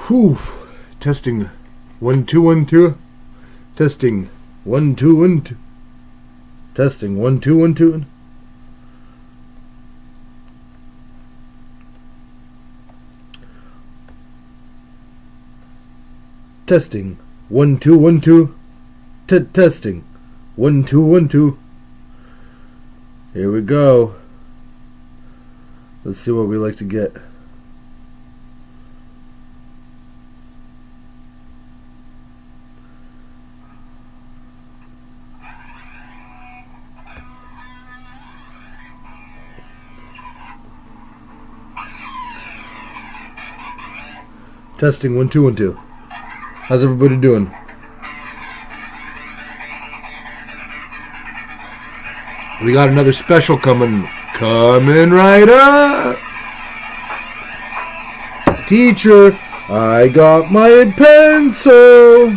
Whew. Testing 1 2 1 2. Testing 1 2 1 2. Testing 1 2 1 2. Testing 1 2 1 2. Testing 1 2 1 2. Here we go. Let's see what we like to get. Testing 1 2 1 2. How's everybody doing? We got another special coming right up. Teacher, I got my pencil.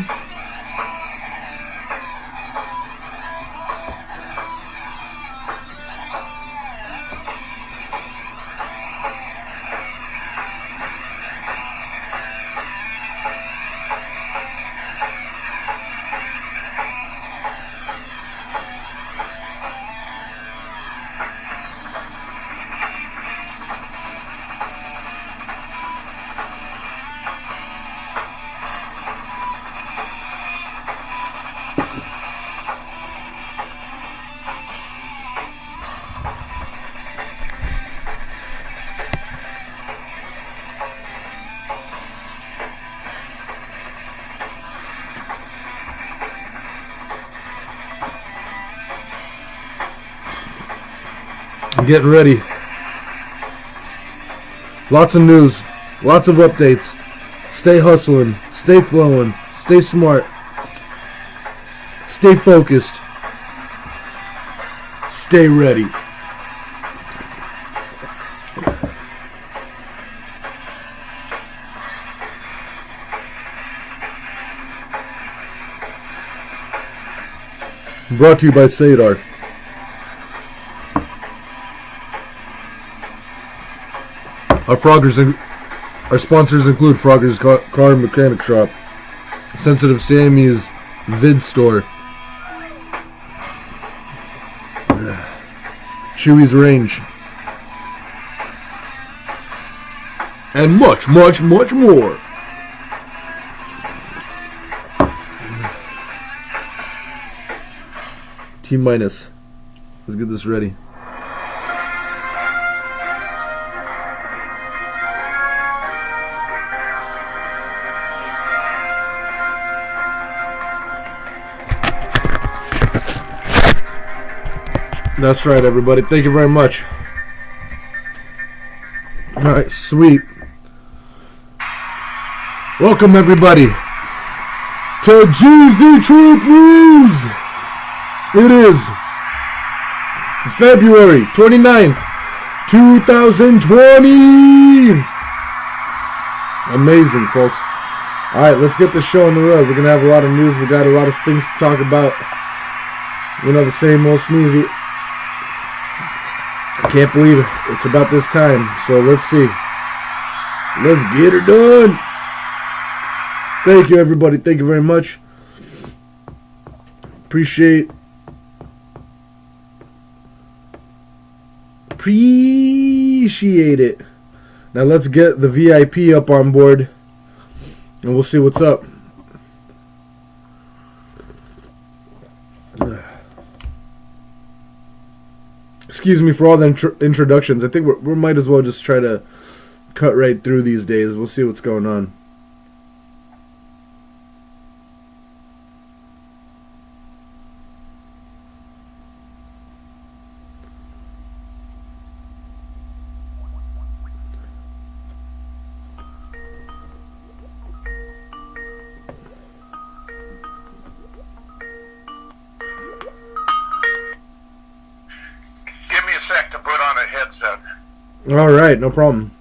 I'm getting ready. Lots of news, lots of updates. Stay hustling, stay flowing, stay smart, stay focused, stay ready. Brought to you by Sadar. Our sponsors include Frogger's Car and Mechanic Shop, Sensitive Sammy's Vid Store, Chewy's Range, and much, much, much more. T-minus. Let's get this ready. That's right, everybody. Thank you very much. Alright, sweet. Welcome, everybody, to Geezy Truth News. It is February 29th, 2020. Amazing, folks. Alright, let's get the show on the road. We're going to have a lot of news. We got a lot of things to talk about. You know, the same old sneezy. I can't believe it. It's about this time. So let's see. Let's get her done. Thank you, everybody. Thank you very much. Appreciate it. Now let's get the VIP up on board, and we'll see what's up. Excuse me for all the introductions. I think we might as well just try to cut right through these days. We'll see what's going on. To put on a headset. All right, no problem.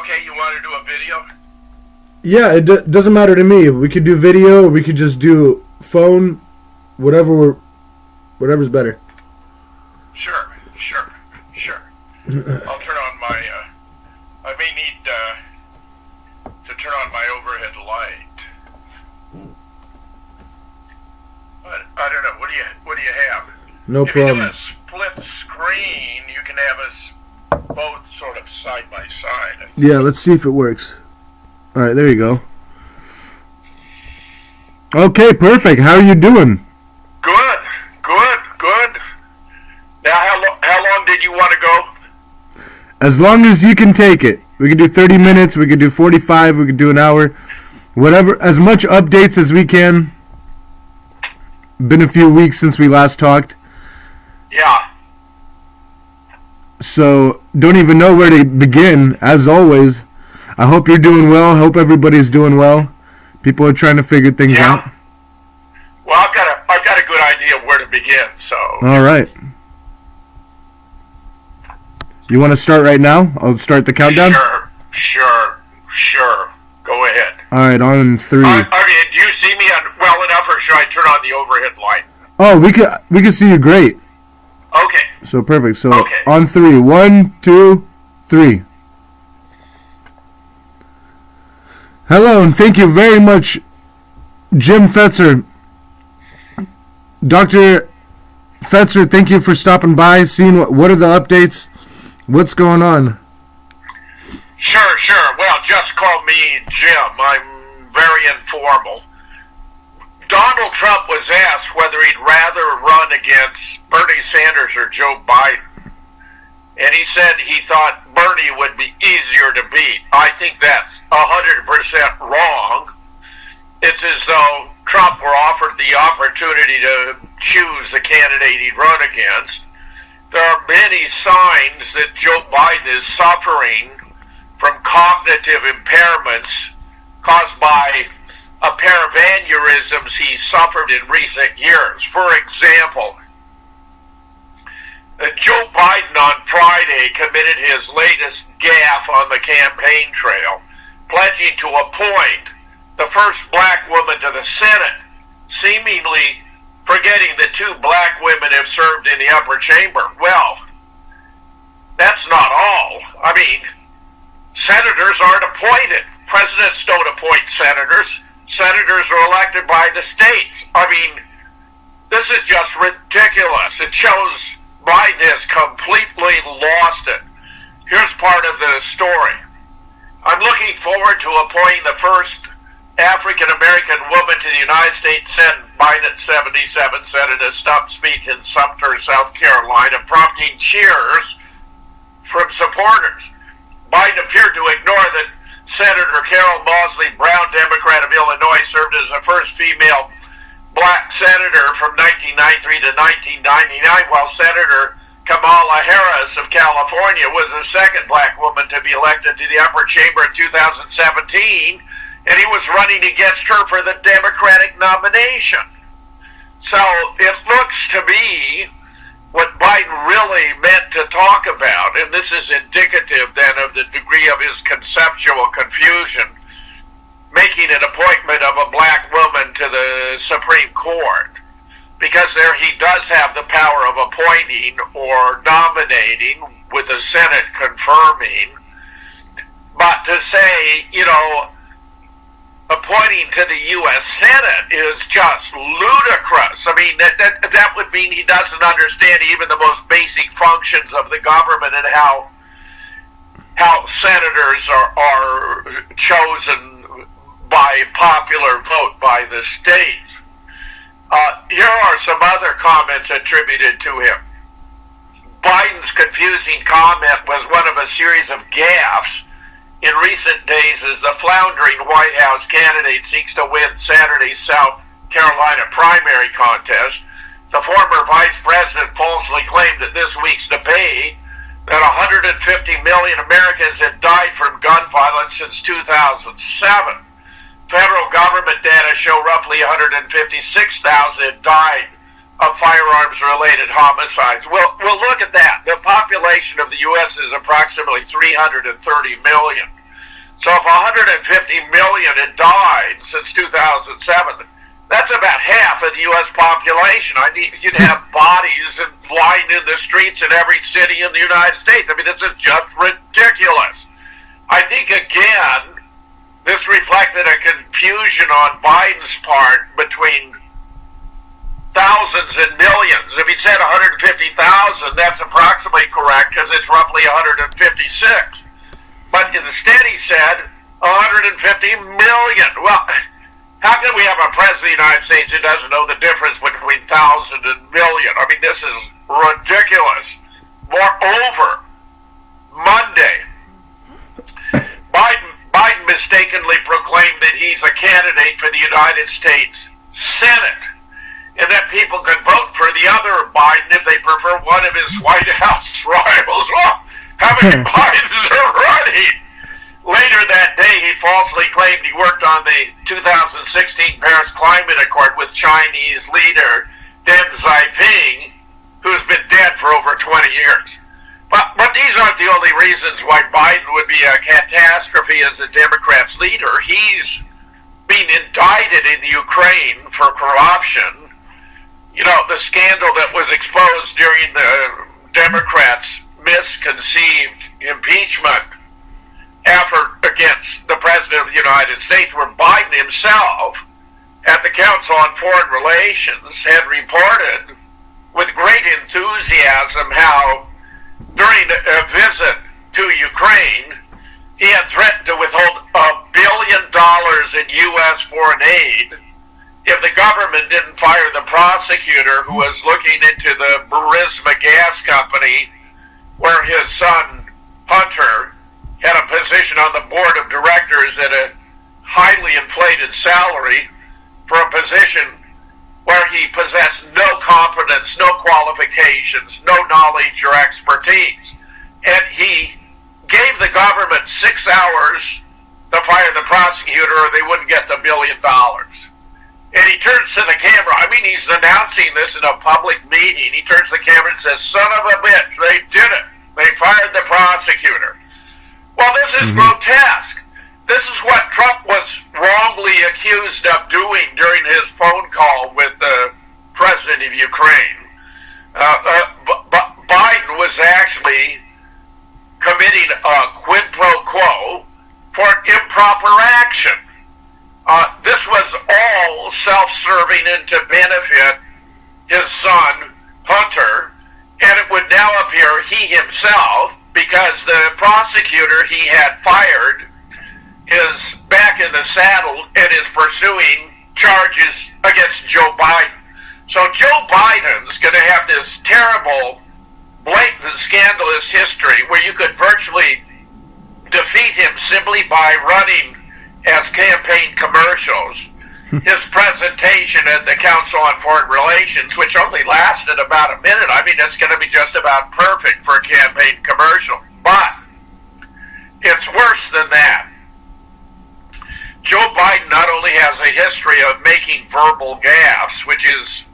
okay? You want to do a video? Yeah, it doesn't matter to me. We could do video, or we could just do phone, whatever's better. Sure. I'll turn on my, I may need to turn on my overhead light. But I don't know, what do you have? No if problem. If you do a split screen, you can have us both sort of side by side. Yeah, let's see if it works. All right, there you go. Okay, perfect. How are you doing? Good. Now, how long did you want to go? As long as you can take it. We could do 30 minutes, we could do 45, we could do an hour. Whatever, as much updates as we can. Been a few weeks since we last talked. Yeah. So, don't even know where to begin, as always. I hope you're doing well. I hope everybody's doing well. People are trying to figure things out. Well, I've got a good idea of where to begin, so. All right. You want to start right now? I'll start the countdown? Sure. Go ahead. All right, on 3. Do you see me well enough, or should I turn on the overhead light? Oh, we can see you great. Okay. So perfect. So okay. On 3. 1, 2, 3. Hello, and thank you very much, Jim Fetzer. Dr. Fetzer, thank you for stopping by, seeing what are the updates, what's going on. Sure. Well, just call me Jim. I'm very informal. Donald Trump was asked whether he'd rather run against Bernie Sanders or Joe Biden. And he said he thought Bernie would be easier to beat. I think that's 100% wrong. It's as though Trump were offered the opportunity to choose the candidate he'd run against. There are many signs that Joe Biden is suffering from cognitive impairments caused by a pair of aneurysms he suffered in recent years. For example, Joe Biden on Friday committed his latest gaffe on the campaign trail, pledging to appoint the first black woman to the Senate, seemingly forgetting that 2 black women have served in the upper chamber. Well, that's not all. I mean, senators aren't appointed. Presidents don't appoint senators. Senators are elected by the states. I mean, this is just ridiculous. It shows Biden has completely lost it. Here's part of the story. I'm looking forward to appointing the first African-American woman to the United States Senate. Biden at 77 said in a stump speech in Sumter, South Carolina, prompting cheers from supporters. Biden appeared to ignore that Senator Carol Mosley Brown, Democrat of Illinois, served as the first female black senator from 1993 to 1999, while Senator Kamala Harris of California was the second black woman to be elected to the upper chamber in 2017, and he was running against her for the Democratic nomination. So it looks to me what Biden really meant to talk about, and this is indicative then of the degree of his conceptual confusion, making an appointment of a black woman to the Supreme Court, because there he does have the power of appointing or nominating with the Senate confirming. But to say, appointing to the U.S. Senate is just ludicrous. I mean, that would mean he doesn't understand even the most basic functions of the government and how senators are chosen by popular vote by the states. Here are some other comments attributed to him. Biden's confusing comment was one of a series of gaffes in recent days as the floundering White House candidate seeks to win Saturday's South Carolina primary contest. The former vice president falsely claimed at this week's debate that 150 million Americans had died from gun violence since 2007. Federal government data show roughly 156,000 had died of firearms-related homicides. We'll look at that. The population of the U.S. is approximately 330 million. So if 150 million had died since 2007, that's about half of the U.S. population. You'd have bodies lying in the streets in every city in the United States. I mean, this is just ridiculous. I think, again, this reflected a confusion on Biden's part between thousands and millions. If he said 150,000, that's approximately correct because it's roughly 156. But instead he said 150 million. Well, how can we have a president of the United States who doesn't know the difference between thousand and million? I mean, this is ridiculous. Moreover, Monday, Biden mistakenly proclaimed that he's a candidate for the United States Senate, and that people could vote for the other Biden if they prefer one of his White House rivals. Well, how many Bidens are running? Later that day, he falsely claimed he worked on the 2016 Paris Climate Accord with Chinese leader Deng Xiaoping, who's been dead for over 20 years. But these aren't the only reasons why Biden would be a catastrophe as a Democrats' leader. He's being indicted in the Ukraine for corruption. You know, the scandal that was exposed during the Democrats' misconceived impeachment effort against the President of the United States, where Biden himself, at the Council on Foreign Relations, had reported with great enthusiasm how during a visit to Ukraine, he had threatened to withhold $1 billion in U.S. foreign aid if the government didn't fire the prosecutor who was looking into the Burisma gas company, where his son, Hunter, had a position on the board of directors at a highly inflated salary for a position where he possessed no competence, no qualifications, no knowledge or expertise. And he gave the government 6 hours to fire the prosecutor or they wouldn't get the $1 billion. And he turns to the camera. I mean, he's announcing this in a public meeting. He turns to the camera and says, "Son of a bitch, they did it. They fired the prosecutor." Well, this is grotesque. This is what Trump was wrongly accused of doing during his phone call with the president of Ukraine. Biden was actually committing a quid pro quo for improper action. This was all self-serving and to benefit his son, Hunter, and it would now appear he himself, because the prosecutor he had fired is back in the saddle and is pursuing charges against Joe Biden. So Joe Biden's going to have this terrible, blatant, scandalous history where you could virtually defeat him simply by running as campaign commercials. His presentation at the Council on Foreign Relations, which only lasted about a minute, I mean, it's going to be just about perfect for a campaign commercial. But it's worse than that. Joe Biden not only has a history of making verbal gaffes, which is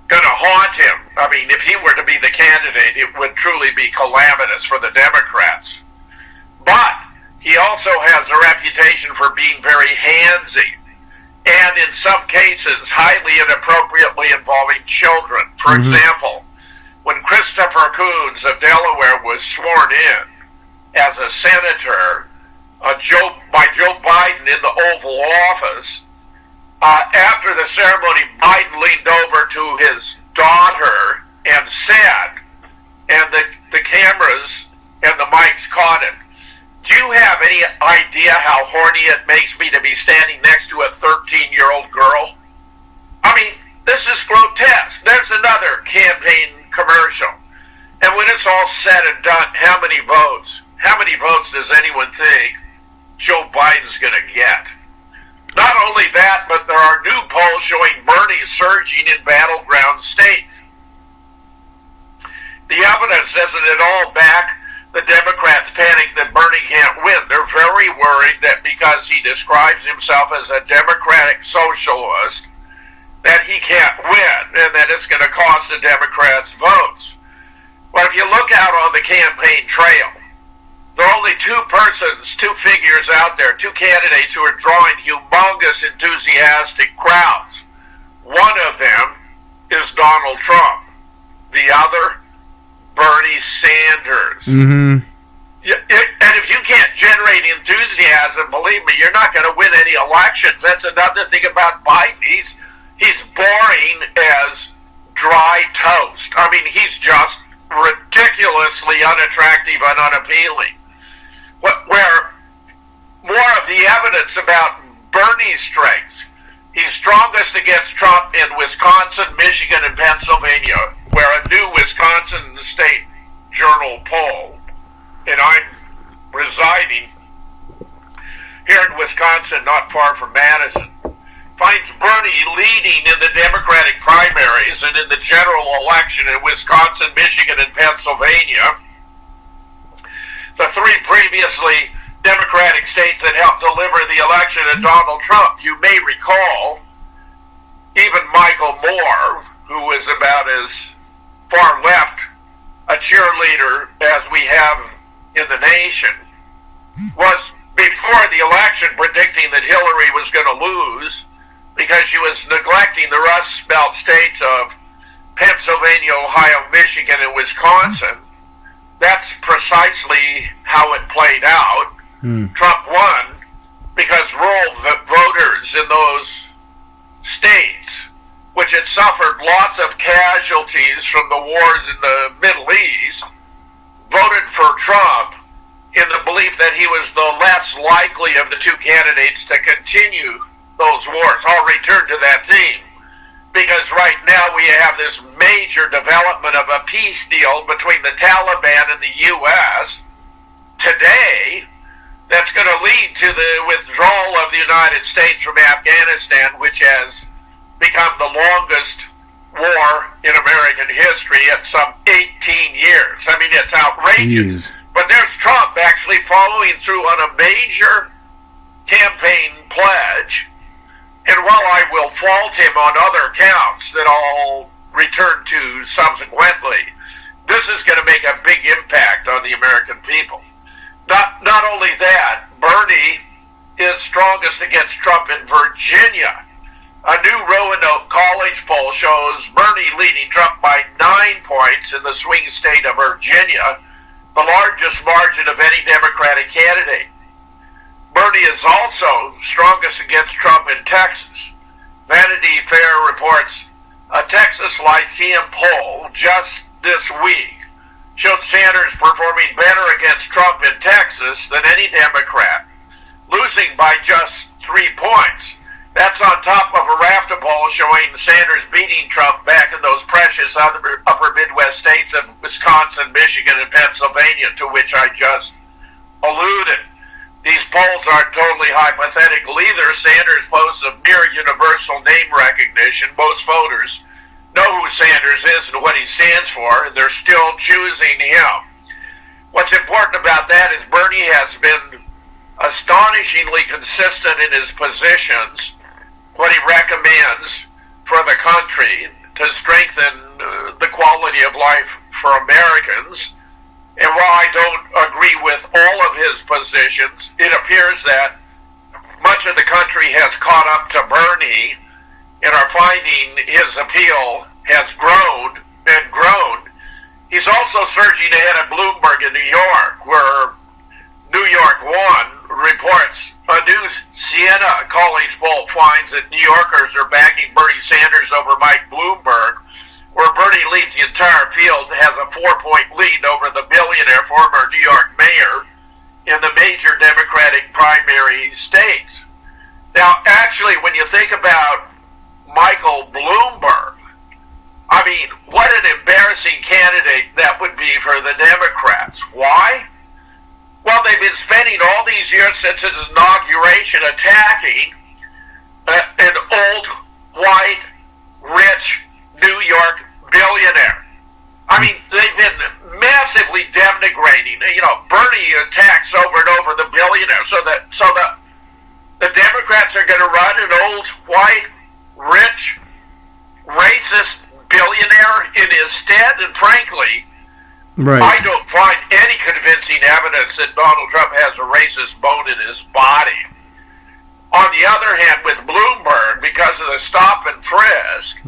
going to haunt him. I mean, if he were to be the candidate, it would truly be calamitous for the Democrats. But he also has a reputation for being very handsy, and in some cases, highly inappropriately involving children. For example, when Christopher Coons of Delaware was sworn in as a senator by Joe Biden in the Oval Office, after the ceremony, Biden leaned over to his daughter and said, and the cameras and the mics caught it, "Do you have any idea how horny it makes me to be standing next to a 13-year-old girl?" I mean, this is grotesque. There's another campaign commercial. And when it's all said and done, how many votes does anyone think Joe Biden's going to get? Not only that, but there are new polls showing Bernie surging in battleground states. The evidence doesn't at all back the Democrats panic that Bernie can't win. They're very worried that because he describes himself as a democratic socialist, that he can't win and that it's going to cost the Democrats votes. Well, if you look out on the campaign trail, There are only two figures out there, two candidates who are drawing humongous, enthusiastic crowds. One of them is Donald Trump. The other, Bernie Sanders. Mm-hmm. And if you can't generate enthusiasm, believe me, you're not going to win any elections. That's another thing about Biden. He's boring as dry toast. I mean, he's just ridiculously unattractive and unappealing. Where more of the evidence about Bernie's strengths, he's strongest against Trump in Wisconsin, Michigan, and Pennsylvania, where a new Wisconsin State Journal poll, and I'm residing here in Wisconsin, not far from Madison, finds Bernie leading in the Democratic primaries and in the general election in Wisconsin, Michigan, and Pennsylvania, the three previously Democratic states that helped deliver the election to Donald Trump. You may recall even Michael Moore, who is about as far left a cheerleader as we have in the nation, was before the election predicting that Hillary was going to lose because she was neglecting the Rust Belt states of Pennsylvania, Ohio, Michigan, and Wisconsin. That's precisely how it played out. Trump won because rural voters in those states, which had suffered lots of casualties from the wars in the Middle East, voted for Trump in the belief that he was the less likely of the two candidates to continue those wars. I'll return to that theme, because right now we have this major development of a peace deal between the Taliban and the U.S. today that's going to lead to the withdrawal of the United States from Afghanistan, which has become the longest war in American history at some 18 years. I mean, it's outrageous. Jeez. But there's Trump actually following through on a major campaign pledge. And while I will fault him on other counts that I'll return to subsequently, this is going to make a big impact on the American people. Not only that, Bernie is strongest against Trump in Virginia. A new Roanoke College poll shows Bernie leading Trump by 9 points in the swing state of Virginia, the largest margin of any Democratic candidate. Bernie is also strongest against Trump in Texas. Vanity Fair reports a Texas Lyceum poll just this week showed Sanders performing better against Trump in Texas than any Democrat, losing by just 3 points. That's on top of a RAFTA poll showing Sanders beating Trump back in those precious upper Midwest states of Wisconsin, Michigan, and Pennsylvania, to which I just alluded. These polls aren't totally hypothetical either. Sanders boasts of near universal name recognition. Most voters know who Sanders is and what he stands for, and they're still choosing him. What's important about that is Bernie has been astonishingly consistent in his positions, what he recommends for the country to strengthen the quality of life for Americans. And while I don't agree with all of his positions, it appears that much of the country has caught up to Bernie and are finding his appeal has grown and grown. He's also surging ahead of Bloomberg in New York, where New York One reports a new Siena College poll finds that New Yorkers are backing Bernie Sanders over Mike Bloomberg, where Bernie leads the entire field, has a 4-point lead over the billionaire former New York mayor in the major Democratic primary states. Now, actually, when you think about Michael Bloomberg, I mean, what an embarrassing candidate that would be for the Democrats. Why? Well, they've been spending all these years since his inauguration attacking an old, white, rich New York billionaire. I mean, they've been massively denigrating. You know, Bernie attacks over and over the billionaire, so the Democrats are going to run an old, white, rich, racist billionaire in his stead. And frankly, Right. I don't find any convincing evidence that Donald Trump has a racist bone in his body. On the other hand, with Bloomberg, because of the stop and frisk,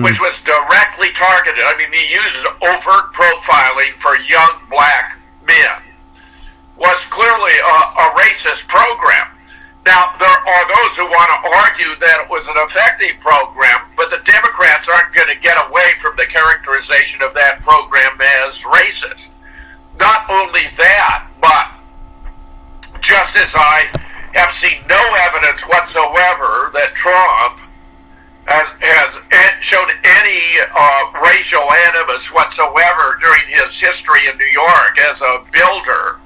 which was directly targeted, I mean, he used overt profiling for young black men, was clearly a racist program. Now, there are those who want to argue that it was an effective program, but the Democrats aren't going to get away from the characterization of that program as racist. Not only that, but just as I have seen no evidence whatsoever that Trump has shown any racial animus whatsoever during his history in New York as a builder.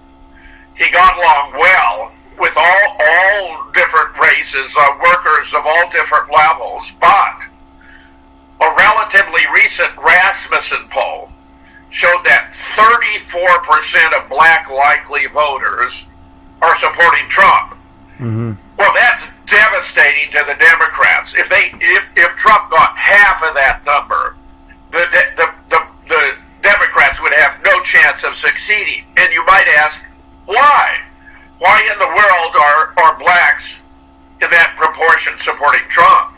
He got along well with all different races, workers of all different levels, but a relatively recent Rasmussen poll showed that 34% of black likely voters are supporting Trump. Well, that's devastating to the Democrats. If Trump got half of that number, the Democrats would have no chance of succeeding. And you might ask, why? Why in the world are blacks in that proportion supporting Trump?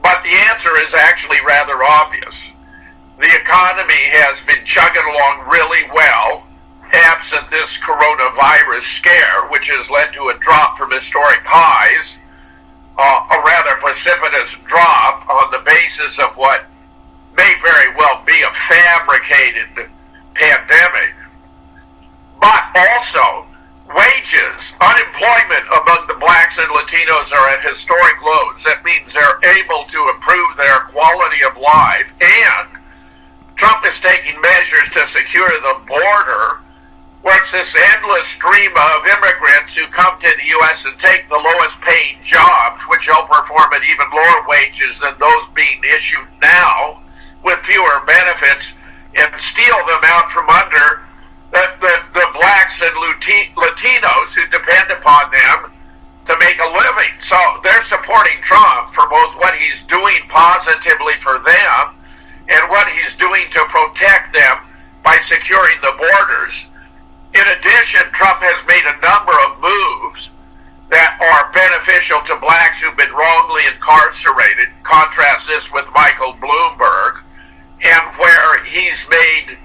But the answer is actually rather obvious. The economy has been chugging along really well, absent this coronavirus scare, which has led to a drop from historic highs, a rather precipitous drop on the basis of what may very well be a fabricated pandemic. But also, wages, unemployment among the blacks and Latinos are at historic lows. That means they're able to improve their quality of life, and Trump is taking measures to secure the border, where it's this endless stream of immigrants who come to the U.S. and take the lowest paying jobs, which will perform at even lower wages than those being issued now, with fewer benefits, and steal them out from under the blacks and Latinos who depend upon them to make a living. So they're supporting Trump for both what he's doing positively for them and what he's doing to protect them by securing the borders. In addition, Trump has made a number of moves that are beneficial to blacks who've been wrongly incarcerated. Contrast this with Michael Bloomberg, and where he's made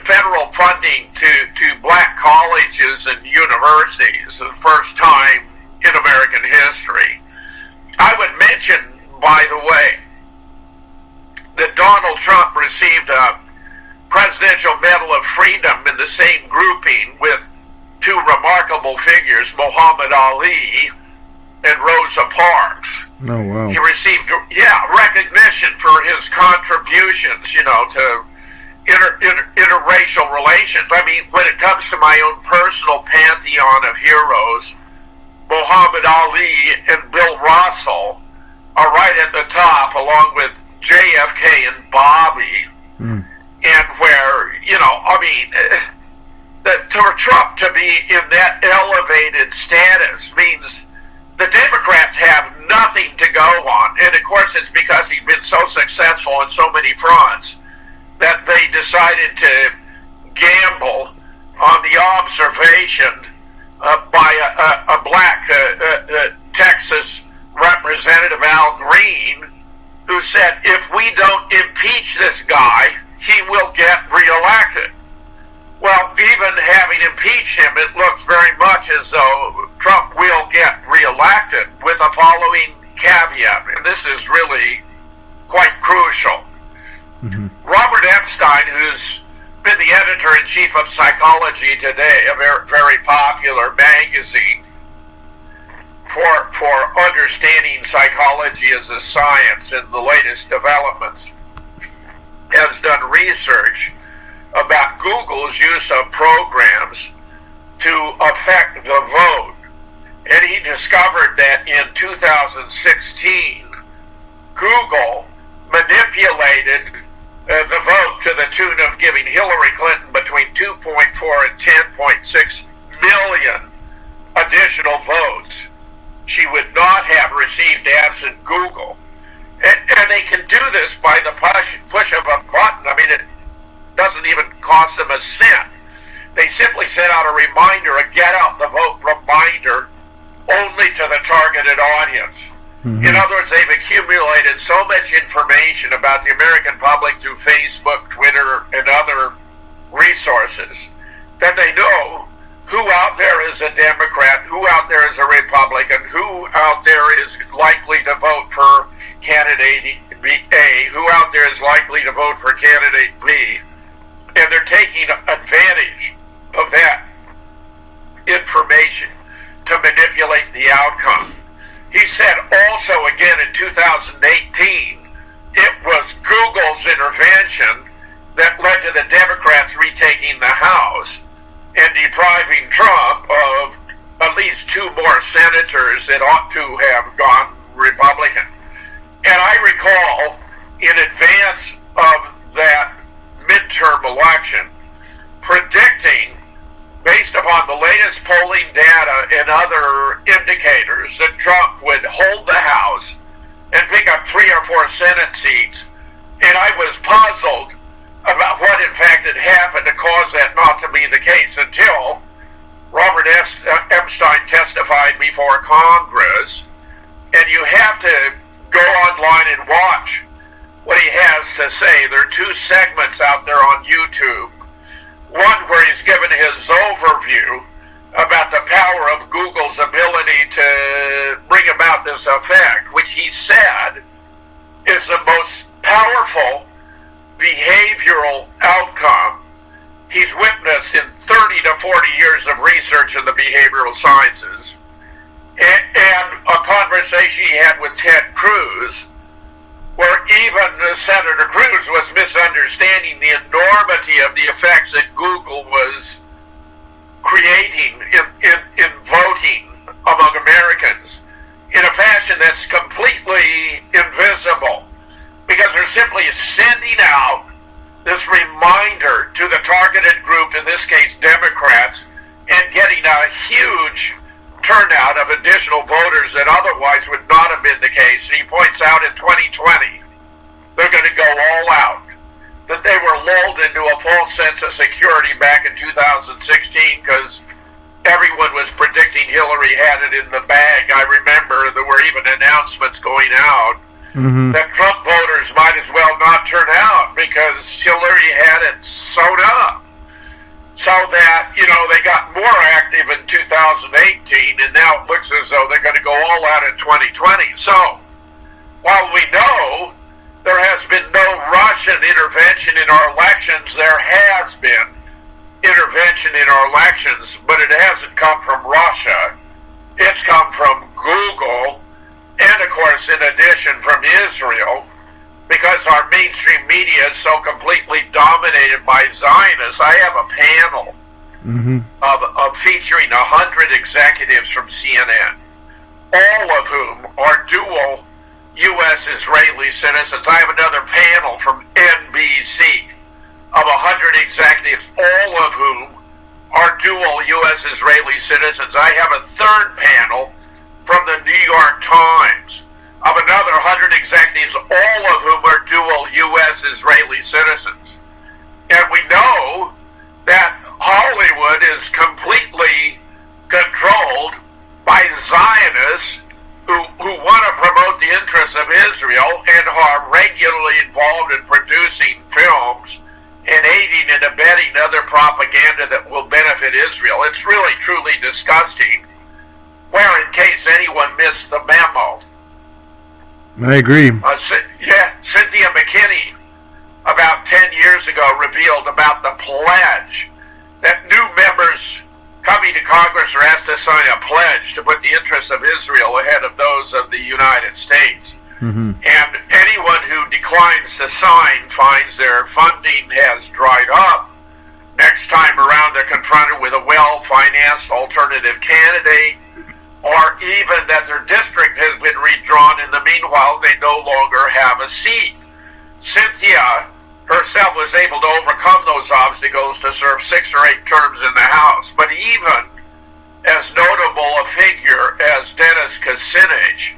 federal funding to black colleges and universities, the first time in American history. I would mention, by the way, that Donald Trump received a Presidential Medal of Freedom in the same grouping with two remarkable figures, Muhammad Ali and Rosa Parks. Oh, wow. He received, recognition for his contributions, to interracial relations. I mean, when it comes to my own personal pantheon of heroes, Muhammad Ali and Bill Russell are right at the top, along with JFK and Bobby. And where, for Trump to be in that elevated status means the Democrats have nothing to go on. And of course, it's because he's been so successful on so many fronts that they decided to gamble on the observation by a black Texas representative, Al Green, who said, if we don't impeach this guy, he will get reelected. Well, even having impeached him, it looks very much as though Trump will get reelected, with a following caveat, and this is really quite crucial. Robert Epstein, who's been the editor-in-chief of Psychology Today, a very, very popular magazine for understanding psychology as a science and the latest developments, has done research about Google's use of programs to affect the vote. And he discovered that in 2016, Google manipulated the vote to the tune of giving Hillary Clinton between 2.4 and 10.6 million additional votes she would not have received absent Google. And they can do this by the push of a button. I mean, it doesn't even cost them a cent. They simply send out a reminder, a get out the vote reminder, only to the targeted audience. Mm-hmm. In other words, they've accumulated so much information about the American public through Facebook, Twitter, and other resources that they know who out there is a Democrat, who out there is a Republican, who out there is likely to vote for candidate A, who out there is likely to vote for candidate B, and they're taking advantage of that information to manipulate the outcome. He said also again in 2018, it was Google's intervention that led to the Democrats retaking the House and depriving Trump of at least 2 more senators that ought to have gone Republican. And I recall in advance of that midterm election predicting, based upon the latest polling data and other indicators, that Trump would hold the House and pick up 3 or 4 Senate seats. And I was puzzled about what in fact had happened to cause that not to be the case until Robert Epstein testified before Congress. And you have to go online and watch what he has to say. There are 2 segments out there on YouTube. One where he's given his overview about the power of Google's ability to bring about this effect, which he said is the most powerful behavioral outcome he's witnessed in 30 to 40 years of research in the behavioral sciences. And a conversation he had with Ted Cruz, where even Senator Cruz was misunderstanding the enormity of the effects that Google was creating in voting among Americans in a fashion that's completely invisible, because they're simply sending out this reminder to the targeted group, in this case Democrats, and getting a huge turnout of additional voters that otherwise would not have been the case. And he points out in 2020 they're going to go all out, that they were lulled into a false sense of security back in 2016 because everyone was predicting Hillary had it in the bag. I remember there were even announcements going out that Trump voters might as well not turn out because Hillary had it sewn up. So that, they got more active in 2018, and now it looks as though they're going to go all out in 2020. So, while we know there has been no Russian intervention in our elections, there has been intervention in our elections, but it hasn't come from Russia. It's come from Google, and of course, in addition, from Israel, because our mainstream media is so completely dominated by Zionists. I have a panel of featuring 100 executives from CNN, all of whom are dual U.S.-Israeli citizens. I have another panel from NBC of 100 executives, all of whom are dual U.S.-Israeli citizens. I have a third panel from the New York Times of another 100 executives, all of whom are dual U.S.-Israeli citizens. And we know that Hollywood is completely controlled by Zionists who want to promote the interests of Israel and are regularly involved in producing films and aiding and abetting other propaganda that will benefit Israel. It's really, truly disgusting. Where, in case anyone missed the memo, I agree. Cynthia McKinney, about 10 years ago, revealed about the pledge that new members coming to Congress are asked to sign a pledge to put the interests of Israel ahead of those of the United States. And anyone who declines to sign finds their funding has dried up. Next time around, they're confronted with a well-financed alternative candidate, or even that their district has been redrawn. In the meanwhile, they no longer have a seat. Cynthia herself was able to overcome those obstacles to serve 6 or 8 terms in the House. But even as notable a figure as Dennis Kucinich,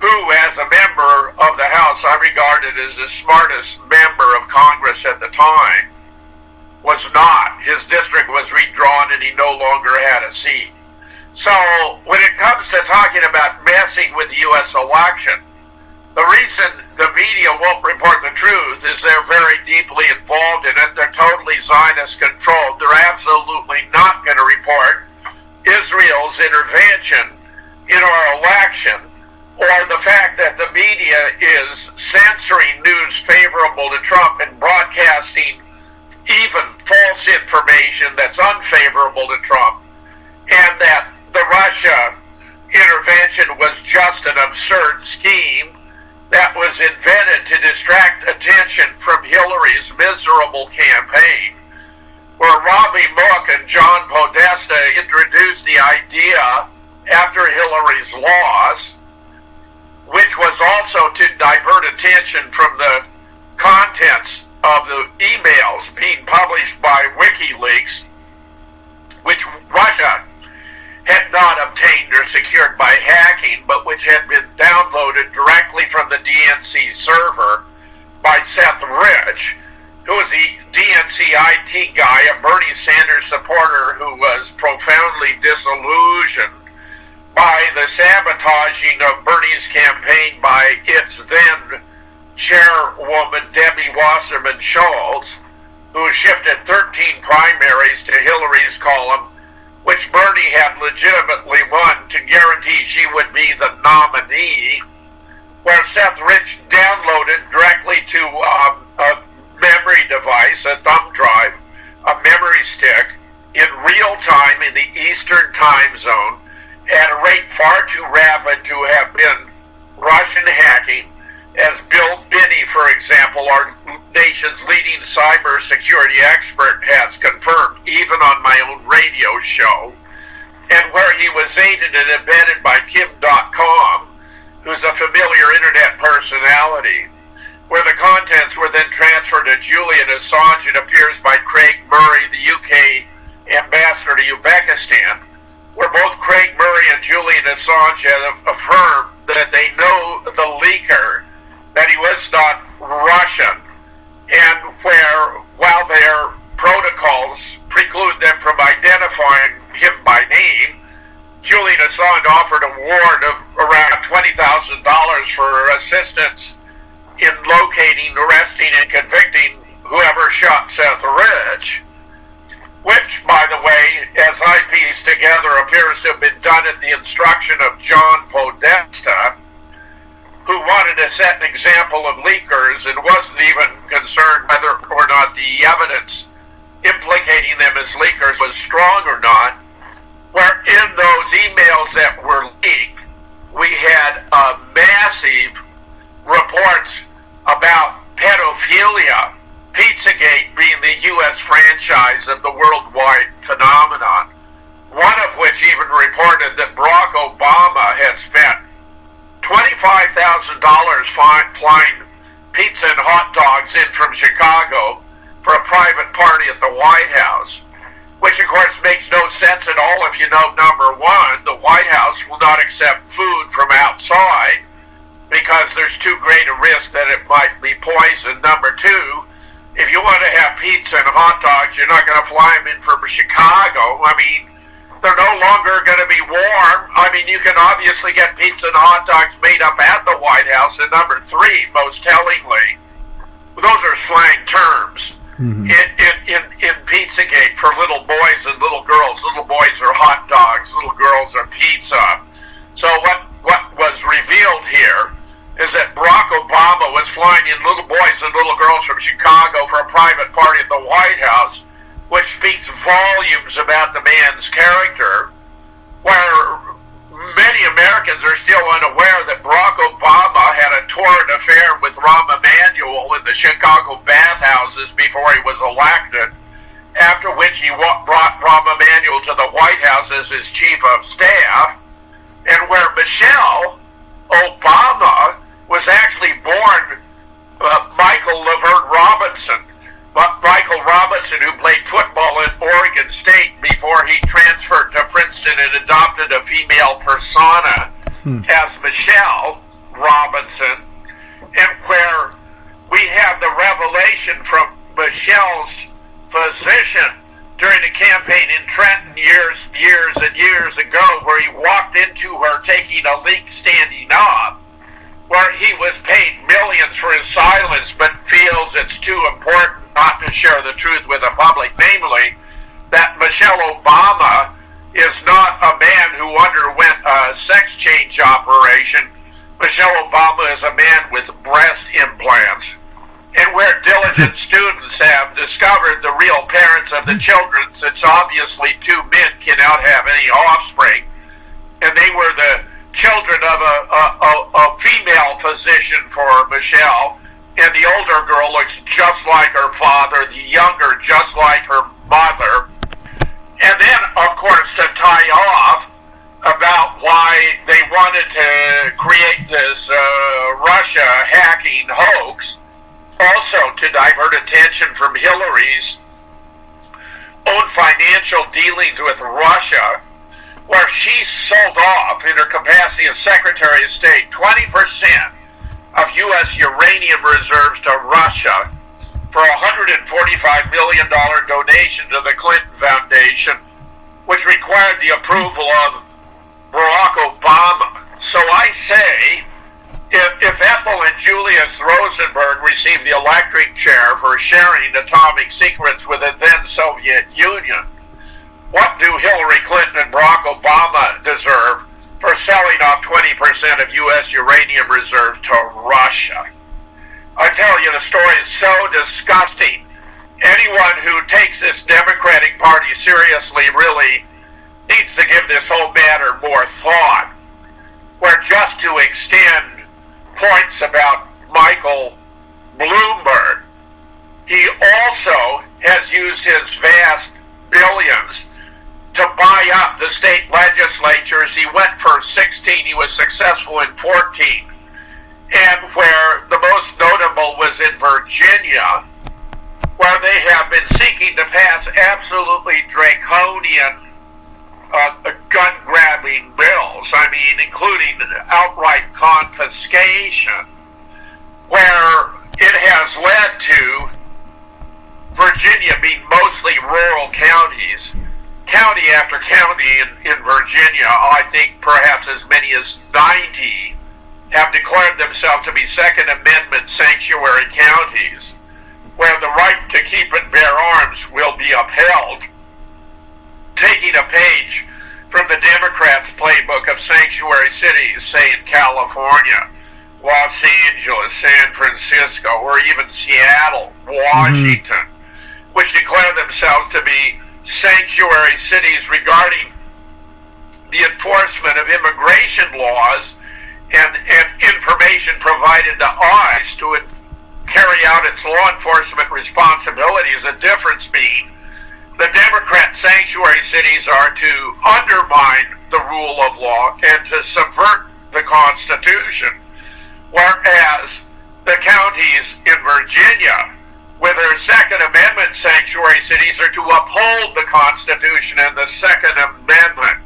who, as a member of the House I regarded as the smartest member of Congress at the time, was not. His district was redrawn and he no longer had a seat. So when it comes to talking about messing with the U.S. election, the reason the media won't report the truth is they're very deeply involved in it. They're totally Zionist controlled. They're absolutely not going to report Israel's intervention in our election, or the fact that the media is censoring news favorable to Trump and broadcasting even false information that's unfavorable to Trump, and that the Russia intervention was just an absurd scheme that was invented to distract attention from Hillary's miserable campaign, where Robbie Mook and John Podesta introduced the idea after Hillary's loss, which was also to divert attention from the contents of the emails being published by WikiLeaks, which Russia had not obtained or secured by hacking, but which had been downloaded directly from the DNC server by Seth Rich, who was the DNC IT guy, a Bernie Sanders supporter who was profoundly disillusioned by the sabotaging of Bernie's campaign by its then chairwoman, Debbie Wasserman Schultz, who shifted 13 primaries to Hillary's column, which Bernie had legitimately won to guarantee she would be the nominee, where Seth Rich downloaded directly to a memory device, a thumb drive, a memory stick, in real time in the Eastern time zone, at a rate far too rapid to have been Russian hacking, as Bill Binney, for example, our nation's leading cybersecurity expert, has confirmed, even on my own radio show, and where he was aided and abetted by Kim.com, who's a familiar internet personality, where the contents were then transferred to Julian Assange, it appears, by Craig Murray, the UK ambassador to Uzbekistan, where both Craig Murray and Julian Assange have affirmed that they know the leaker, that he was not Russian, and where, while their protocols preclude them from identifying him by name, Julian Assange offered a reward of around $20,000 for assistance in locating, arresting, and convicting whoever shot Seth Rich, which, by the way, as I piece together, appears to have been done at the instruction of John Podesta, who wanted to set an example of leakers and wasn't even concerned whether or not the evidence implicating them as leakers was strong or not, where in those emails that were leaked, we had massive reports about pedophilia, Pizzagate being the U.S. franchise of the worldwide phenomenon, one of which even reported that Barack Obama had spent $25,000 flying pizza and hot dogs in from Chicago for a private party at the White House, which of course makes no sense at all if you know, number one, the White House will not accept food from outside because there's too great a risk that it might be poisoned. Number two, if you want to have pizza and hot dogs, you're not going to fly them in from Chicago. I mean, they're no longer going to be warm. I mean, you can obviously get pizza and hot dogs made up at the White House. And number three, most tellingly, those are slang terms in Pizzagate for little boys and little girls. Little boys are hot dogs, little girls are pizza. So what was revealed here is that Barack Obama was flying in little boys and little girls from Chicago for a private party at the White House, which speaks volumes about the man's character, where many Americans are still unaware that Barack Obama had a torrid affair with Rahm Emanuel in the Chicago bathhouses before he was elected, after which he brought Rahm Emanuel to the White House as his chief of staff, and where Michelle Obama was actually born Michael Laverne Robinson, Michael Robinson, who played football at Oregon State before he transferred to Princeton and adopted a female persona as Michelle Robinson, and where we have the revelation from Michelle's physician during the campaign in Trenton years and years ago, where he walked into her taking a leak standing up, where he was paid millions for his silence but feels it's too important not to share the truth with the public, namely that Michelle Obama is not a man who underwent a sex change operation. Michelle Obama is a man with breast implants. And where diligent students have discovered the real parents of the children, since obviously two men cannot have any offspring, and they were the children of a female physician for Michelle, and the older girl looks just like her father, the younger just like her mother. And then, of course, to tie off about why they wanted to create this Russia hacking hoax, also to divert attention from Hillary's own financial dealings with Russia, where she sold off, in her capacity as Secretary of State, 20% of U.S. uranium reserves to Russia for a $145 million donation to the Clinton Foundation, which required the approval of Barack Obama. So I say, if Ethel and Julius Rosenberg received the electric chair for sharing atomic secrets with the then Soviet Union, what do Hillary Clinton and Barack Obama deserve for selling off 20% of U.S. uranium reserves to Russia? I tell you, the story is so disgusting. Anyone who takes this Democratic Party seriously really needs to give this whole matter more thought. Where just to extend points about Michael Bloomberg, he also has used his vast billions to buy up the state legislatures. He went for 16, he was successful in 14. And where the most notable was in Virginia, where they have been seeking to pass absolutely draconian gun-grabbing bills, I mean, including outright confiscation, where it has led to Virginia being mostly rural counties. County after county in Virginia, I think perhaps as many as 90, have declared themselves to be Second Amendment sanctuary counties, where the right to keep and bear arms will be upheld. Taking a page from the Democrats' playbook of sanctuary cities, say in California, Los Angeles, San Francisco, or even Seattle, Washington, which declare themselves to be sanctuary cities regarding the enforcement of immigration laws and information provided to ICE to carry out its law enforcement responsibilities, the difference being the Democrat sanctuary cities are to undermine the rule of law and to subvert the Constitution, whereas the counties in Virginia, with their Second Amendment sanctuary cities, are to uphold the Constitution and the Second Amendment.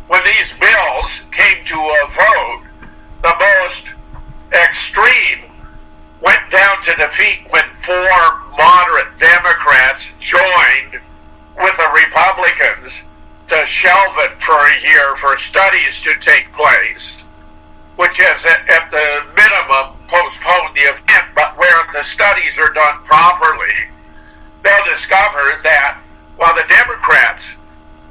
When these bills came to a vote, the most extreme went down to defeat when 4 moderate Democrats joined with the Republicans to shelve it for a year for studies to take place, which has at the minimum postponed the event. But where the studies are done properly, they'll discover that while the Democrats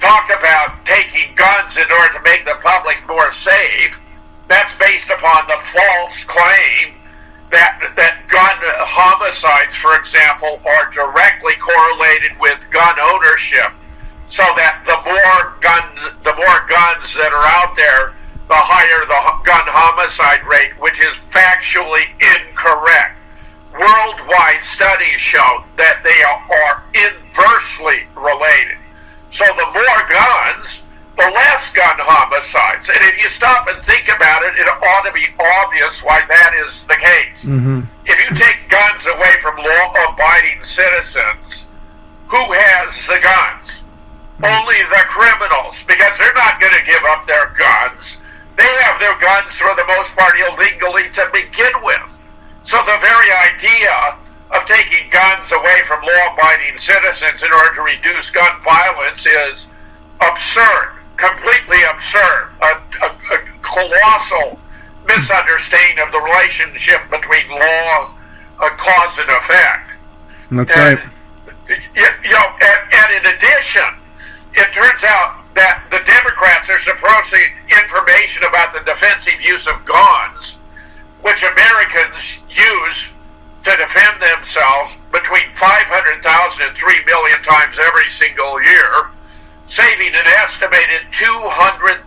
talk about taking guns in order to make the public more safe, that's based upon the false claim that gun homicides, for example, are directly correlated with gun ownership, so that the more guns that are out there, the higher the gun homicide rate, which is factually incorrect. Worldwide studies show that they are inversely related. So the more guns, the less gun homicides. And if you stop and think about it, it ought to be obvious why that is the case. If you take guns away from law-abiding citizens, who has the guns? Only the criminals, because they're not going to give up their guns. They have their guns, for the most part, illegally to begin with. So the very idea of taking guns away from law-abiding citizens in order to reduce gun violence is absurd, completely absurd, a colossal misunderstanding of the relationship between law, cause and effect. That's right. And in addition, it turns out that the Democrats are suppressing information about the defensive use of guns, which Americans use to defend themselves between 500,000 and 3 million times every single year, saving an estimated 200,000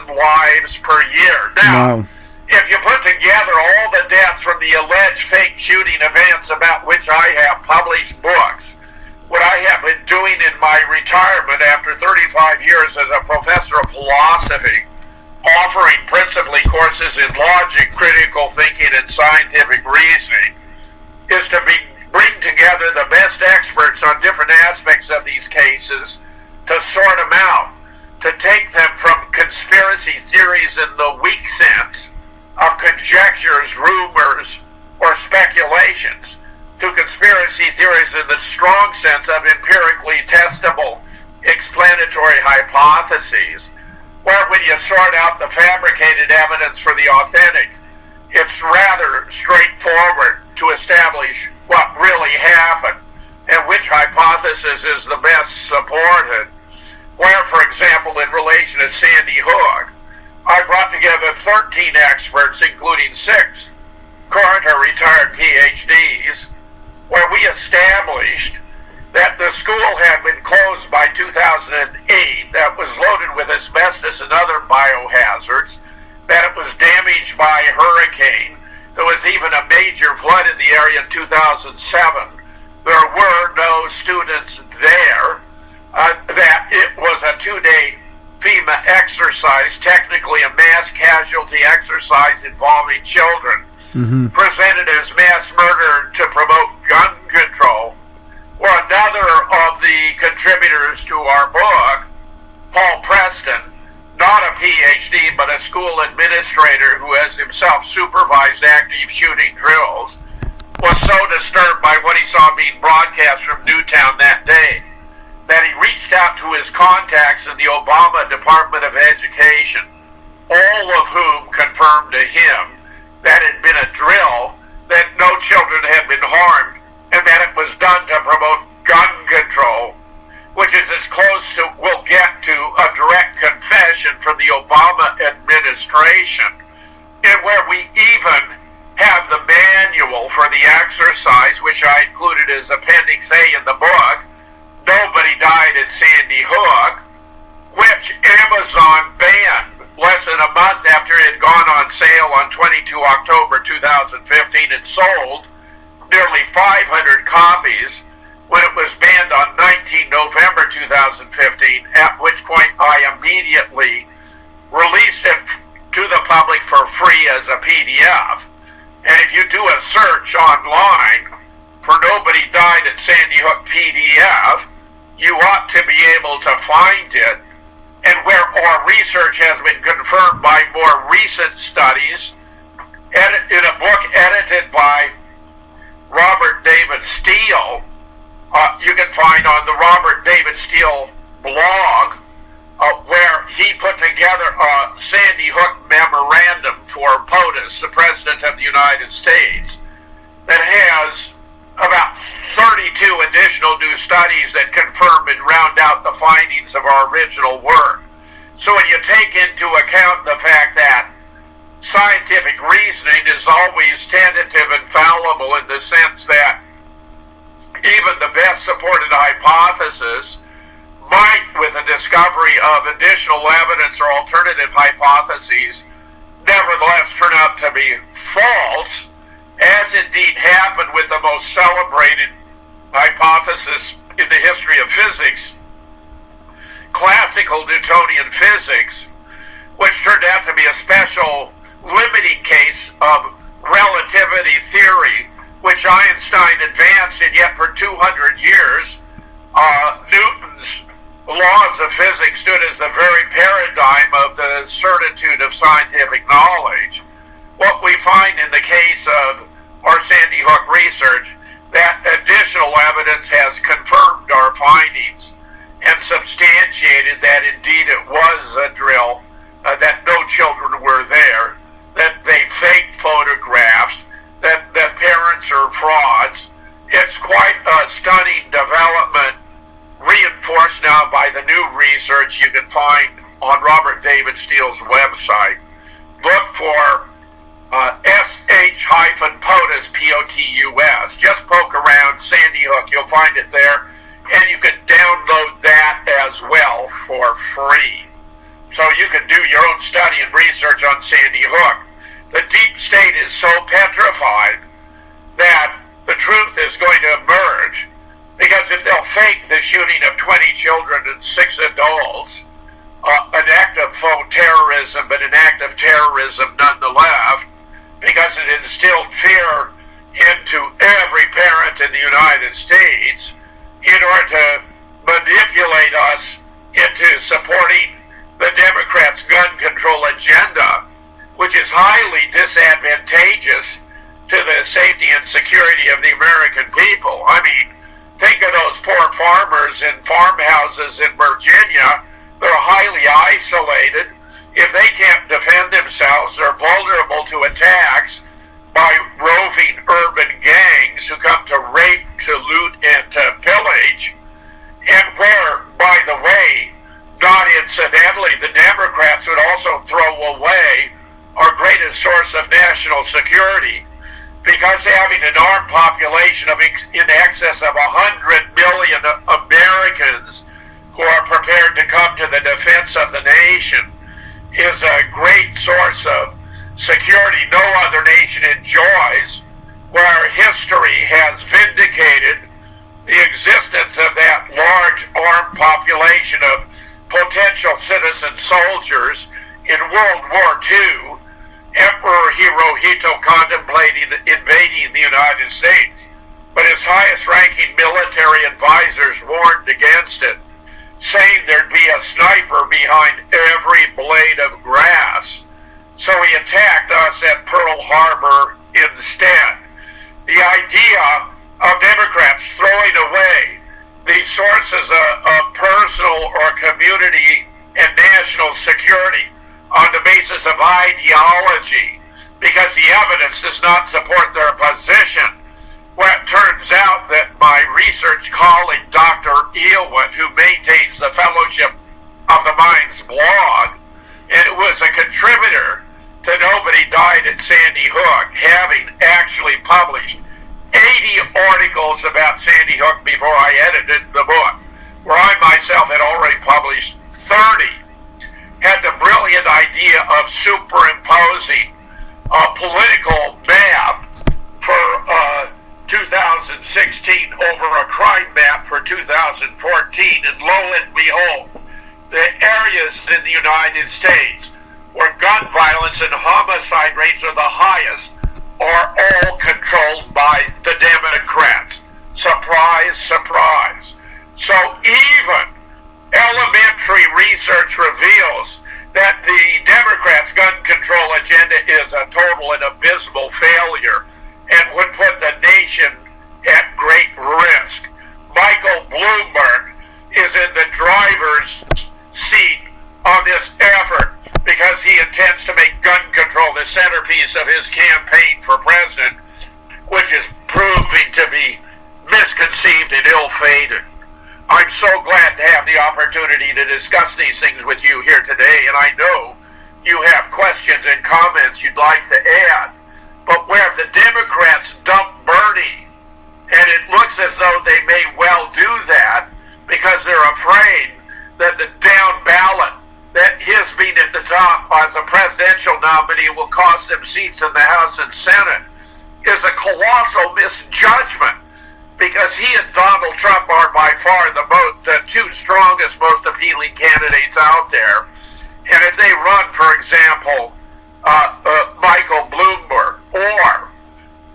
lives per year. Now, wow. If you put together all the deaths from the alleged fake shooting events about which I have published books, what I have been doing in my retirement after 35 years as a professor of philosophy, offering principally courses in logic, critical thinking, and scientific reasoning, is to bring together the best experts on different aspects of these cases to sort them out, to take them from conspiracy theories in the weak sense of conjectures, rumors, or speculations, to conspiracy theories in the strong sense of empirically testable explanatory hypotheses, where when you sort out the fabricated evidence for the authentic, it's rather straightforward to establish what really happened and which hypothesis is the best supported. Where, for example, in relation to Sandy Hook, I brought together 13 experts, including 6 current or retired PhDs, where we established that the school had been closed by 2008, that was loaded with asbestos and other biohazards, that it was damaged by a hurricane. There was even a major flood in the area in 2007. There were no students there, that it was a 2-day FEMA exercise, technically a mass casualty exercise involving children, presented as mass murder to promote gun control. Or another of the contributors to our book, Paul Preston, not a PhD, but a school administrator who has himself supervised active shooting drills, was so disturbed by what he saw being broadcast from Newtown that day that he reached out to his contacts in the Obama Department of Education, all of whom confirmed to him that it had been a drill, that no children had been harmed, and that it was done to promote gun control, which is as close to, we'll get to, a direct confession from the Obama administration, and where we even have the manual for the exercise, which I included as Appendix A in the book, Nobody Died at Sandy Hook, which Amazon banned less than a month after it had gone on sale on 22 October 2015 and sold nearly 500 copies when it was banned on 19 November 2015, at which point I immediately released it to the public for free as a PDF. And if you do a search online for Nobody Died at Sandy Hook PDF, you ought to be able to find it. And where our research has been confirmed by more recent studies, in a book edited by Robert David Steele, you can find on the Robert David Steele blog, where he put together a Sandy Hook memorandum for POTUS, the President of the United States, that has about 32 additional new studies that confirm and round out the findings of our original work. So when you take into account the fact that scientific reasoning is always tentative and fallible in the sense that even the best supported hypothesis might, with the discovery of additional evidence or alternative hypotheses, nevertheless turn out to be false, as indeed happened with the most celebrated hypothesis in the history of physics, classical Newtonian physics, which turned out to be a special limiting case of relativity theory, which Einstein advanced, and yet for 200 years, Newton's laws of physics stood as the very paradigm of the certitude of scientific knowledge. What we find in the case of our Sandy Hook research, that additional evidence has confirmed our findings and substantiated that indeed it was a drill, that no children were there, that they faked photographs, that the parents are frauds. It's quite a stunning development, reinforced now by the new research you can find on Robert David Steele's website. Look for sh-POTUS, P-O-T-U-S. Just poke around Sandy Hook, you'll find it there, and you can download that as well for free. So you can do your own study and research on Sandy Hook. The deep state is so petrified that the truth is going to emerge, because if they'll fake the shooting of 20 children and 6 adults, an act of faux terrorism, but an act of terrorism nonetheless, because it instilled fear into every parent in the United States in order to manipulate us into supporting the Democrats' gun control agenda, which is highly disadvantageous to the safety and security of the American people. I mean, think of those poor farmers in farmhouses in Virginia. They're highly isolated. If they can't defend themselves, they're vulnerable to attacks by roving urban gangs who come to rape, to loot, and to pillage. And where, by the way, not incidentally, the Democrats would also throw away our greatest source of national security, because having an armed population of in excess of 100 million Americans who are prepared to come to the defense of the nation is a great source of security no other nation enjoys, where history has vindicated the existence of that large armed population of potential citizen soldiers. In World War II, Emperor Hirohito contemplating invading the United States, but his highest-ranking military advisors warned against it, saying there'd be a sniper behind every blade of grass. So he attacked us at Pearl Harbor instead. The idea of Democrats throwing away these sources of personal or community and national security on the basis of ideology, because the evidence does not support their position. Well, it turns out that my research colleague, Dr. Eowyn, who maintains the Fellowship of the Mind's blog, and it was a contributor to Nobody Died at Sandy Hook, having actually published 80 articles about Sandy Hook before I edited the book, where I myself had already published 30, had the brilliant idea of superimposing a political map for 2016 over a crime map for 2014, and lo and behold, the areas in the United States where gun violence and homicide rates are the highest are all controlled by the Democrats. Surprise, surprise. So even elementary research reveals that the Democrats' gun control agenda is a total and abysmal failure and would put the nation at great risk. Michael Bloomberg is in the driver's seat on this effort because he intends to make gun control the centerpiece of his campaign for president, which is proving to be misconceived and ill-fated. I'm so glad to have the opportunity to discuss these things with you here today, and I know you have questions and comments you'd like to add. But where the Democrats dump Bernie, and it looks as though they may well do that because they're afraid that the down ballot, that his being at the top as a presidential nominee will cost them seats in the House and Senate, is a colossal misjudgment, because he and Donald Trump are by far the two strongest, most appealing candidates out there. And if they run, for example, Michael Bloomberg, or,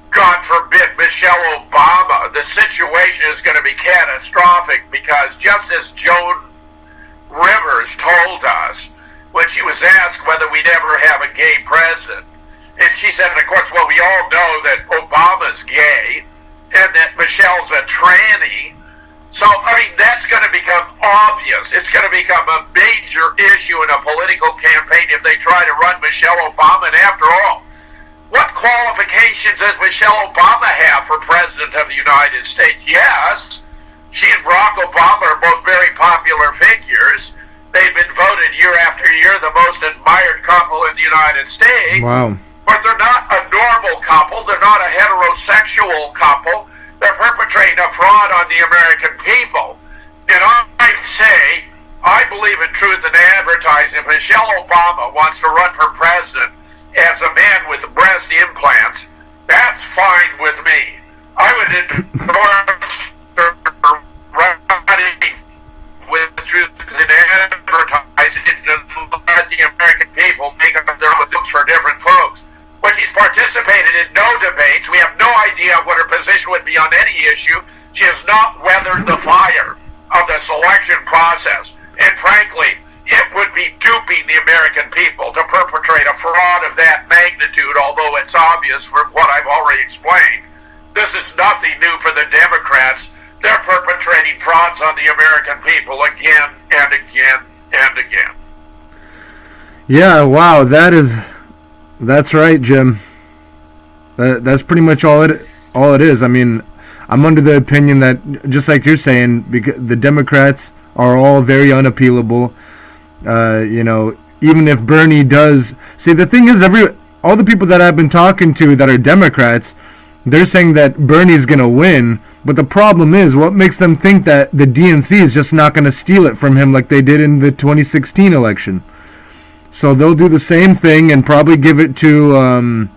God forbid, Michelle Obama, the situation is going to be catastrophic, because just as Joan Rivers told us when she was asked whether we'd ever have a gay president, And she said, of course, well, we all know that Obama's gay and that Michelle's a tranny. So, I mean, that's going to become obvious. It's going to become a major issue in a political campaign if they try to run Michelle Obama. And after all, what qualifications does Michelle Obama have for President of the United States? Yes, she and Barack Obama are both very popular figures. They've been voted year after year the most admired couple in the United States. Wow. But they're not a normal couple. They're not a heterosexual couple. They're perpetrating a fraud on the American people. And I say, I believe in truth in advertising. If Michelle Obama wants to run for president as a man with breast implants, that's fine with me. I would endorse her running with truth in advertising and let the American people make up their own votes for different folks. But she's participated in no debates. We have no idea what her position would be on any issue. She has not weathered the fire of the selection process. And frankly, it would be duping the American people to perpetrate a fraud of that magnitude, although it's obvious from what I've already explained. This is nothing new for the Democrats. They're perpetrating frauds on the American people again and again and again. Yeah, wow, that's right, Jim. That's pretty much all it is. I mean, I'm under the opinion that, just like you're saying, because the Democrats are all very unappealable. Even if Bernie does... See, the thing is, all the people that I've been talking to that are Democrats, they're saying that Bernie's going to win. But the problem is, what makes them think that the DNC is just not going to steal it from him like they did in the 2016 election? So they'll do the same thing and probably give it to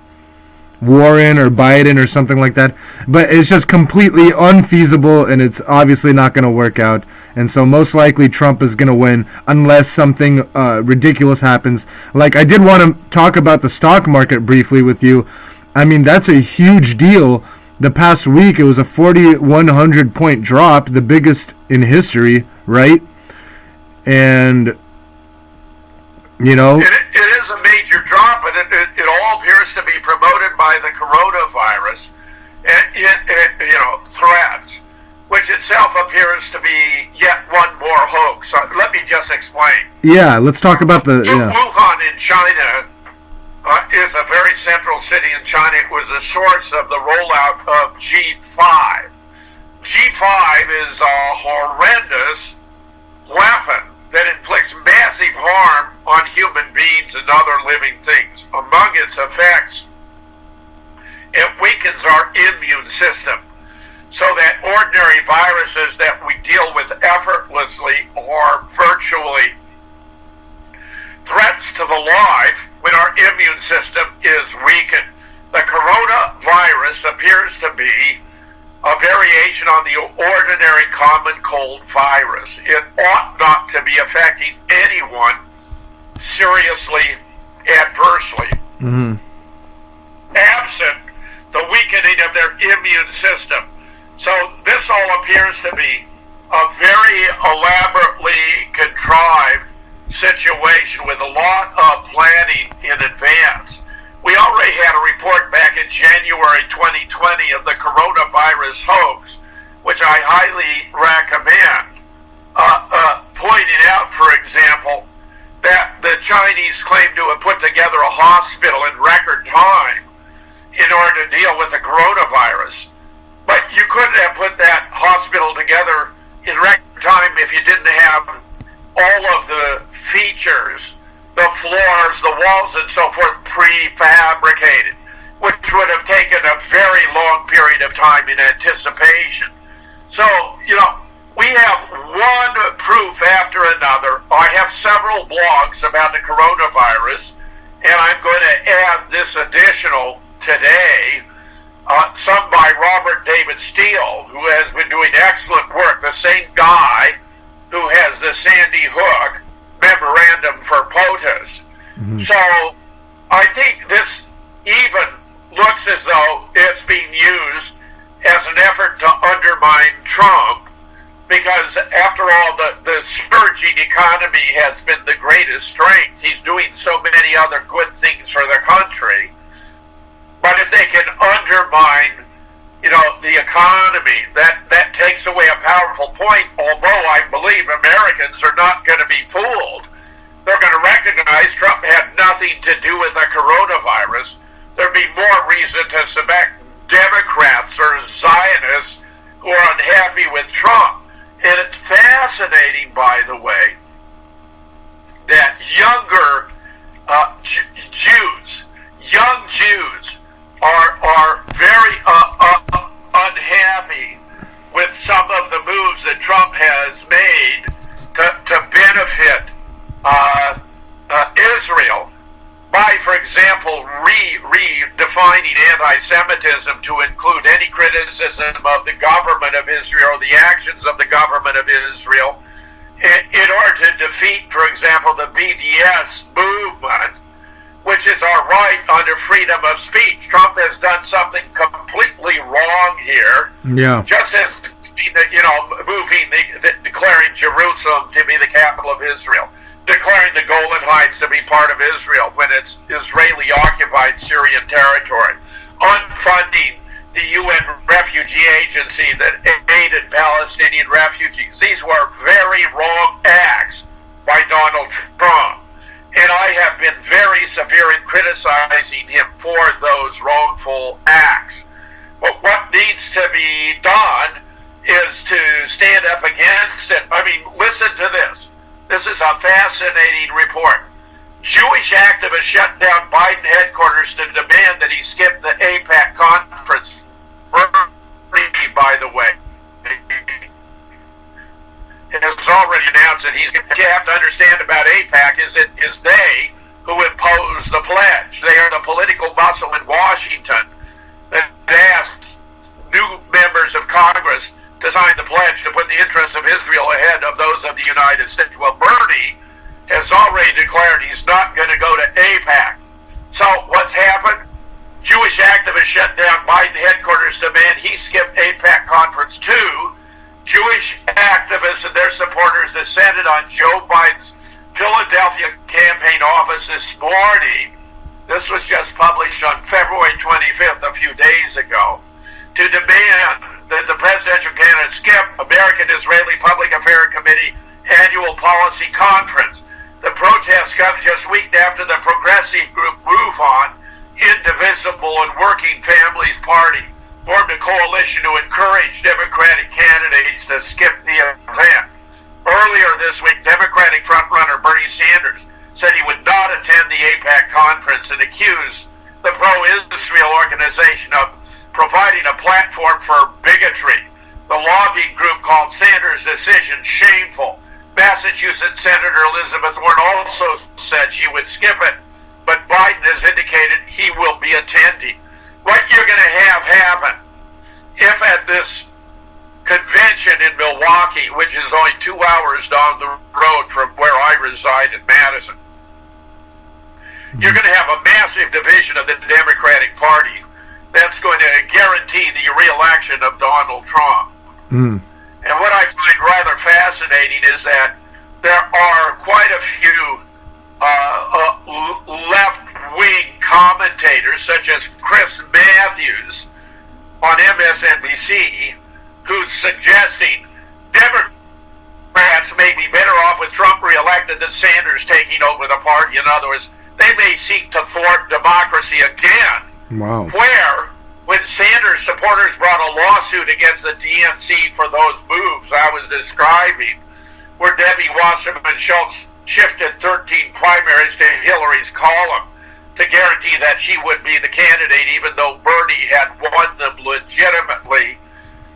Warren or Biden or something like that. But it's just completely unfeasible, and it's obviously not going to work out. And so most likely Trump is going to win unless something ridiculous happens. Like, I did want to talk about the stock market briefly with you. I mean, that's a huge deal. The past week, it was a 4,100 point drop, the biggest in history, right? And... It is a major drop, and it all appears to be promoted by the coronavirus and threats, which itself appears to be yet one more hoax. Let me just explain. Yeah, let's talk about the... Yeah. Wuhan in China is a very central city in China. It was the source of the rollout of G5. G5 is a horrendous weapon that inflicts massive harm on human beings and other living things. Among its effects, it weakens our immune system so that ordinary viruses that we deal with effortlessly or virtually threats to the life when our immune system is weakened. The coronavirus appears to be a variation on the ordinary common cold virus. It ought not to be affecting anyone seriously adversely. Mm-hmm. Absent the weakening of their immune system. So this all appears to be a very elaborately contrived situation with a lot of planning in advance. We already had a report back in January 2020 of the coronavirus hoax, which I highly recommend, pointing out, for example, that the Chinese claim to have put together a hospital in record time in order to deal with the coronavirus. But you couldn't have put that hospital together in record time if you didn't have all of the features, the floors, the walls, and so forth, prefabricated, which would have taken a very long period of time in anticipation. So, we have one proof after another. I have several blogs about the coronavirus, and I'm going to add this additional today, some by Robert David Steele, who has been doing excellent work, the same guy who has the Sandy Hook memorandum for POTUS. Mm-hmm. So I think this even looks as though it's being used as an effort to undermine Trump, because after all, the surging economy has been the greatest strength. He's doing so many other good things for the country. But if they can undermine, the economy, that takes away a powerful point, although I believe Americans are not going to be fooled. They're going to recognize Trump had nothing to do with the coronavirus. There'd be more reason to suspect Democrats or Zionists who are unhappy with Trump. And it's fascinating, by the way, that younger young Jews are very unhappy with some of the moves that Trump has made to benefit Israel by, for example, redefining anti-Semitism to include any criticism of the government of Israel or the actions of the government of Israel in order to defeat, for example, the BDS movement, which is our right under freedom of speech. Trump has done something completely wrong here. Yeah. Just as, declaring Jerusalem to be the capital of Israel, declaring the Golan Heights to be part of Israel when it's Israeli-occupied Syrian territory, unfunding the UN refugee agency that aided Palestinian refugees. These were very wrong acts by Donald Trump. And I have been very severe in criticizing him for those wrongful acts. But what needs to be done is to stand up against it. I mean, listen to this. This is a fascinating report. Jewish activists shut down Biden headquarters to demand that he skip the AIPAC conference. Bernie, by the way, has already announced that what you have to understand about AIPAC is it is they who impose the pledge. They are the political muscle in Washington that asked new members of Congress to sign the pledge to put the interests of Israel ahead of those of the United States. Well, Bernie has already declared he's not going to go to AIPAC. So what's happened? Jewish activists shut down Biden headquarters to demand he skip AIPAC conference 2. Jewish activists and their supporters descended on Joe Biden's Philadelphia campaign office this morning. This was just published on February 25th, a few days ago, to demand that the presidential candidate skip American-Israeli Public Affairs Committee annual policy conference. The protest comes just weeks after the progressive group Wuhan, Indivisible and Working Families Party, formed a coalition to encourage Democratic candidates to skip the event. Earlier this week, Democratic frontrunner Bernie Sanders said he would not attend the AIPAC conference and accused the pro-Israel organization of providing a platform for bigotry. The lobbying group called Sanders' decision shameful. Massachusetts Senator Elizabeth Warren also said she would skip it, but Biden has indicated he will be attending. What you're going to have happen if at this convention in Milwaukee, which is only 2 hours down the road from where I reside in Madison, you're going to have a massive division of the Democratic Party that's going to guarantee the re-election of Donald Trump. And what I find rather fascinating is that there are quite a few left-wing commentators, such as Chris Matthews on MSNBC, who's suggesting Democrats may be better off with Trump re-elected than Sanders taking over the party. In other words, they may seek to thwart democracy again. Wow. Where, when Sanders supporters brought a lawsuit against the DNC for those moves I was describing, where Debbie Wasserman Schultz shifted 13 primaries to Hillary's column to guarantee that she would be the candidate even though Bernie had won them legitimately,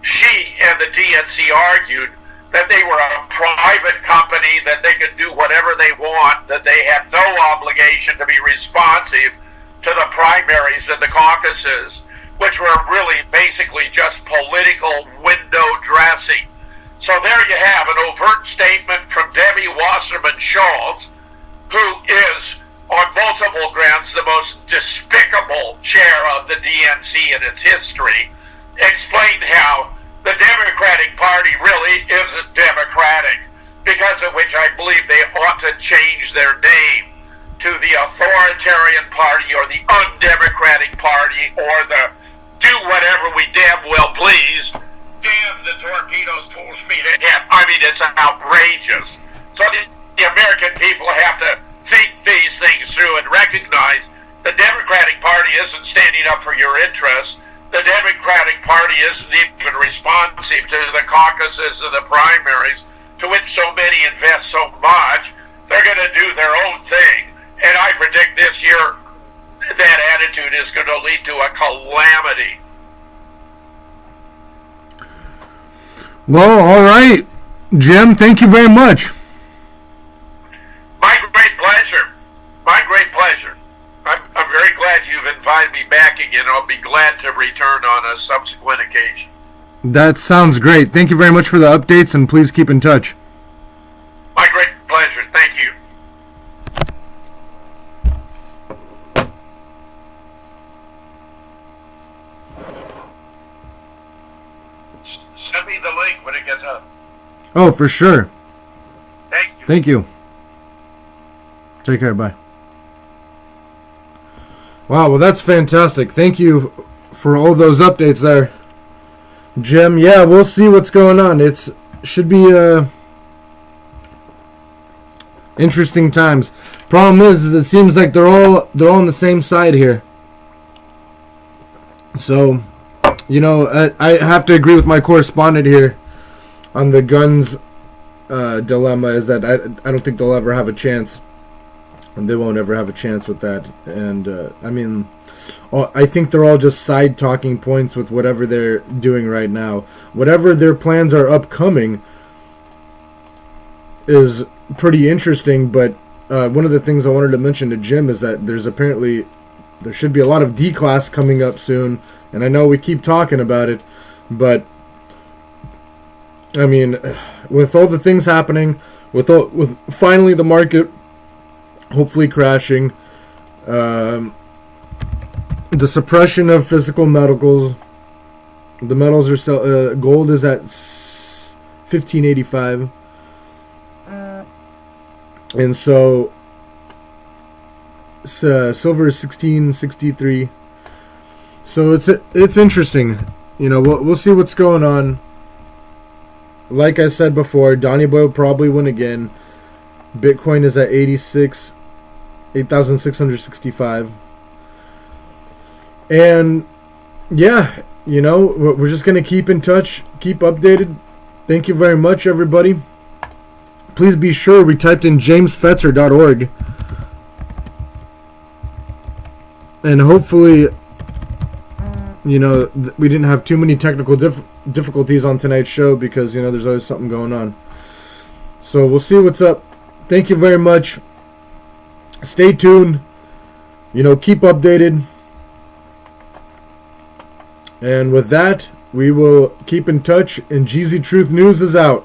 she and the DNC argued that they were a private company, that they could do whatever they want, that they had no obligation to be responsive to the primaries and the caucuses, which were really basically just political window dressing. So there you have an overt statement from Debbie Wasserman Schultz, who is on multiple grounds the most despicable chair of the DNC in its history, explained how the Democratic Party really isn't democratic, because of which I believe they ought to change their name to the Authoritarian Party or the undemocratic party or the do whatever we damn well please. Damn the torpedoes full speed ahead. I mean, it's outrageous. So the American people have to think these things through and recognize the Democratic Party isn't standing up for your interests. The Democratic Party isn't even responsive to the caucuses and the primaries, to which so many invest so much. They're going to do their own thing. And I predict this year that attitude is going to lead to a calamity. Well, all right, Jim, thank you very much. My great pleasure. My great pleasure. I'm very glad you've invited me back again. I'll be glad to return on a subsequent occasion. That sounds great. Thank you very much for the updates, and please keep in touch. My great pleasure. Thank you. Send me the link when it gets up. Oh, for sure. Thank you. Thank you. Take care. Bye. Wow, well, that's fantastic. Thank you for all those updates there, Jim. Yeah, we'll see what's going on. It should be interesting times. Problem is it seems like they're all on the same side here. So, you know, I have to agree with my correspondent here on the guns dilemma. Is that I don't think they'll ever have a chance. And they won't ever have a chance with that. And, I mean, I think they're all just side talking points with whatever they're doing right now. Whatever their plans are upcoming is pretty interesting. But one of the things I wanted to mention to Jim is that there should be a lot of D-class coming up soon. And I know we keep talking about it. But, I mean, with all the things happening, with finally the market hopefully crashing, the suppression of physical metals, the metals are still, gold is at 1585, and so silver is 1663. So it's interesting. You know, we'll see what's going on. Like I said before, Donnie Boy will probably win again. Bitcoin is at 8,665. And yeah, you know, we're just going to keep in touch, keep updated. Thank you very much, everybody. Please be sure we typed in jamesfetzer.org. And hopefully, you know, we didn't have too many technical difficulties on tonight's show because, you know, there's always something going on. So we'll see what's up. Thank you very much. Stay tuned. You know, keep updated. And with that, we will keep in touch. And Geezy Truth News is out.